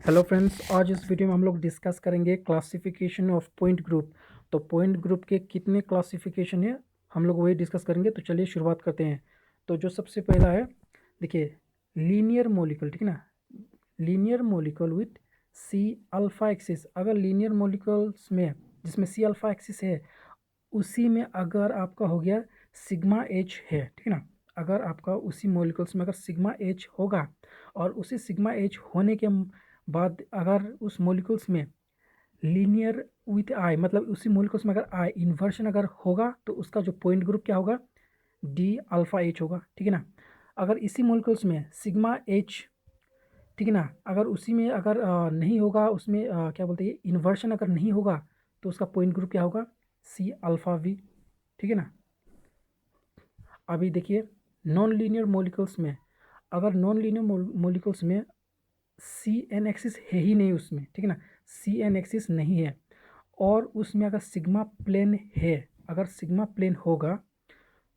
Hello friends, आज इस video में हम लोग डिस्कस करेंगे क्लासिफिकेशन ऑफ पॉइंट ग्रुप। तो पॉइंट ग्रुप के कितने क्लासिफिकेशन है हम लोग वही डिस्कस करेंगे। तो चलिए शुरुआत करते हैं। तो जो सबसे पहला है, देखिए, लीनियर मॉलिक्यूल, ठीक है ना। Linear molecule with C alpha axis. अगर लीनियर मॉलिक्यूल्स में जिसमें सी अल्फा एक्सिस है, उसी में अगर आपका हो गया सिग्मा एच है, ठीक है ना। अगर आपका उसी मॉलिक्यूल्स में अगर सिग्मा एच होगा और उसी सिग्मा एच होने के बाद अगर उस मॉलिक्यूल्स में लीनियर विथ आई, मतलब उसी मॉलिक्यूल्स में अगर आई इन्वर्शन अगर होगा तो उसका जो पॉइंट ग्रुप क्या होगा, डी अल्फा एच होगा, ठीक है ना। अगर इसी मॉलिक्यूल्स में सिग्मा एच, ठीक है ना, अगर उसी में अगर नहीं होगा, उसमें क्या बोलते हैं, इन्वर्शन अगर नहीं होगा तो उसका पॉइंट ग्रुप क्या होगा, सी अल्फा वी, ठीक है ना। अभी देखिए, नॉन लीनियर मॉलिक्यूल्स में, अगर नॉन लीनियर मॉलिक्यूल्स में सी एन एक्सिस है ही नहीं उसमें, ठीक है ना, सी एन एक्सिस नहीं है और उसमें अगर सिग्मा प्लेन है, अगर सिग्मा प्लेन होगा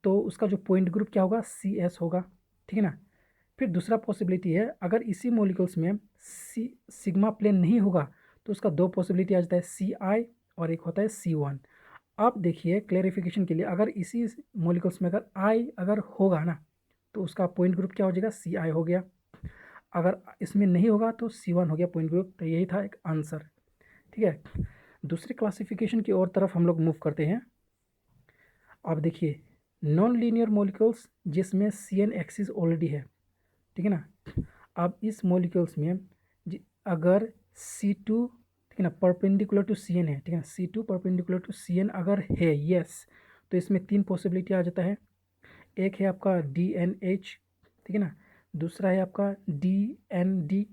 तो उसका जो पॉइंट ग्रुप क्या होगा, सी एस होगा, ठीक है ना। फिर दूसरा पॉसिबिलिटी है, अगर इसी मॉलिक्यूल्स में सी सिग्मा प्लेन नहीं होगा तो उसका दो पॉसिबिलिटी आ जाता है, सी आई और एक होता है सी वन। आप देखिए क्लेरिफिकेशन के लिए, अगर इसी मॉलिक्यूल्स में अगर आई अगर होगा ना तो उसका पॉइंट ग्रुप क्या हो जाएगा, सी आई हो गया। अगर इसमें नहीं होगा तो सी वन हो गया पॉइंट ग्रुप। तो यही था एक आंसर, ठीक है। दूसरे क्लासिफिकेशन की ओर तरफ हम लोग मूव करते हैं। अब देखिए, नॉन लीनियर मॉलिक्यूल्स जिसमें सी एन एक्सिस ऑलरेडी है, ठीक है ना। अब इस मॉलिक्यूल्स में अगर सी टू, ठीक है ना, परपेंडिकुलर टू सी एन है, ठीक है ना, C two perpendicular to C N अगर है, यस, तो इसमें तीन पॉसिबिलिटी आ जाता है। एक है आपका डी एन एच, ठीक है ना, दूसरा है आपका डी एन डी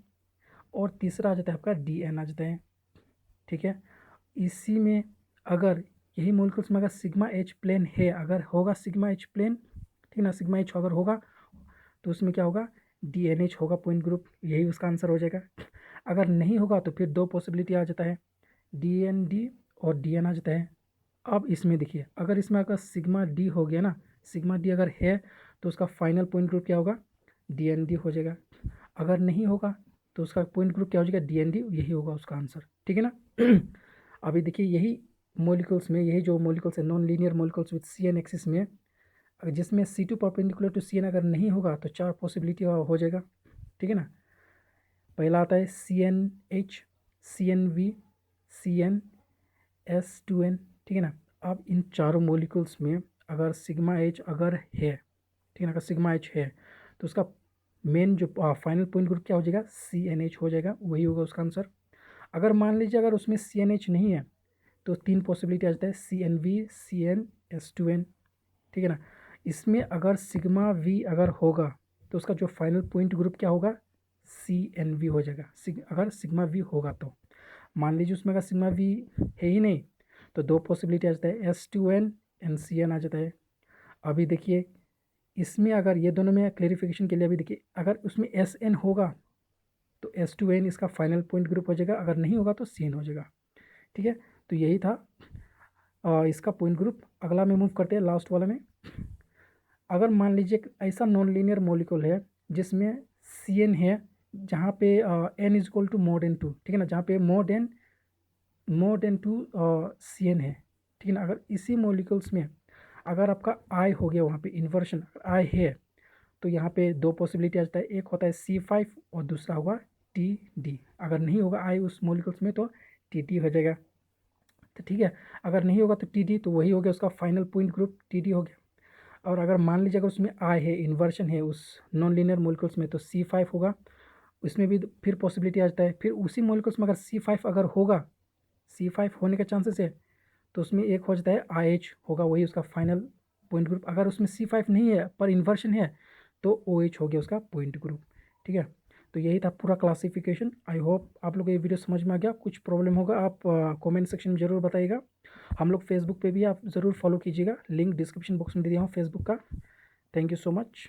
और तीसरा आ जाता है आपका डी एन आ जाता है, ठीक है। इसी में अगर यही मॉलिक्यूल्स में अगर सिग्मा एच प्लेन है, अगर होगा सिग्मा एच प्लेन, ठीक है ना, सिग्मा एच अगर होगा तो उसमें क्या होगा, डी एन एच होगा पॉइंट ग्रुप, यही उसका आंसर हो जाएगा। अगर नहीं होगा तो फिर दो पॉसिबिलिटी आ जाता है, डी एन डी और डी एन आ जाता है। अब इसमें देखिए, अगर इसमें अगर सिग्मा डी हो गया ना, सिग्मा डी अगर है तो उसका फाइनल पॉइंट ग्रुप क्या होगा, डी एन डी हो जाएगा। अगर नहीं होगा तो उसका पॉइंट ग्रुप क्या हो जाएगा, डी एन डी, यही होगा उसका आंसर, ठीक है ना। अभी देखिए, यही मॉलिक्यूल्स में, यही जो मॉलिक्यूल्स है non linear molecules with C N axis में, जिसमें C two perpendicular to C N अगर नहीं होगा तो चार पॉसिबिलिटी हो जाएगा, ठीक है ना। पहला आता है C N H, C N V, C N S two N, ठीक है ना। अब इन चारों मॉलिक्यूल्स में अगर सिग्मा एच अगर है, ठीक है ना, अगर सिग्मा एच है तो उसका मेन जो फाइनल पॉइंट ग्रुप क्या हो जाएगा, सी एन एच हो जाएगा, वही होगा उसका आंसर। अगर मान लीजिए अगर उसमें सी एन एच नहीं है तो तीन पॉसिबिलिटी आ जाता है, C N V, C N S two N, ठीक है ना। इसमें अगर सिग्मा वी अगर होगा तो उसका जो फाइनल पॉइंट ग्रुप क्या होगा, सी एन वी हो जाएगा। अगर सिग्मा वी होगा तो मान लीजिए उसमें अगर सिग्मा वी है ही नहीं तो दो पॉसिबिलिटी आ जाता है, S two N N C N आ जाता है। अभी देखिए, इसमें अगर ये दोनों में क्लेरिफिकेशन के लिए, अभी देखिए, अगर उसमें एस एन होगा तो एस टू एन इसका फाइनल पॉइंट ग्रुप हो जाएगा, अगर नहीं होगा तो सी एन हो जाएगा, ठीक है। तो यही था इसका पॉइंट ग्रुप। अगला में मूव करते हैं लास्ट वाला में। अगर मान लीजिए ऐसा नॉन लीनियर मॉलिक्यूल है जिसमें सी एन है, जहाँ पे N is equal to more than two, ठीक है ना, जहाँ पे more than two C N है, ठीक है ना। अगर इसी मॉलिक्यूल्स में अगर आपका आई हो गया, वहाँ पे इन्वर्शन आई है तो यहाँ पे दो पॉसिबिलिटी आ जाता है, एक होता है सी फाइव और दूसरा होगा टी डी। अगर नहीं होगा आई उस मॉलिक्यूल्स में तो टी टी हो जाएगा, तो ठीक है। अगर नहीं होगा तो टी डी, तो वही हो गया उसका final point group, T D हो गया। और अगर मान लीजिए अगर उसमें आई है, इन्वर्शन है उस नॉन लीनियर मॉलिक्यूल्स में, तो सी फाइव होगा, उसमें भी फिर पॉसिबिलिटी आ जाता है। फिर उसी मॉलिक्यूल्स में अगर सी फाइव अगर होगा, सी फाइव होने के चांसेस है तो उसमें एक हो जाता है आई एच होगा, वही उसका फाइनल पॉइंट ग्रुप। अगर उसमें सी फाइव नहीं है पर इन्वर्शन है तो ओ एच हो गया उसका पॉइंट ग्रुप, ठीक है। तो यही था पूरा क्लासिफिकेशन। आई होप आप लोग को ये वीडियो समझ में आ गया। कुछ प्रॉब्लम होगा आप कमेंट सेक्शन में ज़रूर बताइएगा। हम लोग फेसबुक पे भी आप ज़रूर फॉलो कीजिएगा, लिंक डिस्क्रिप्शन बॉक्स में दे दिया हूँ फेसबुक का। Thank you so much.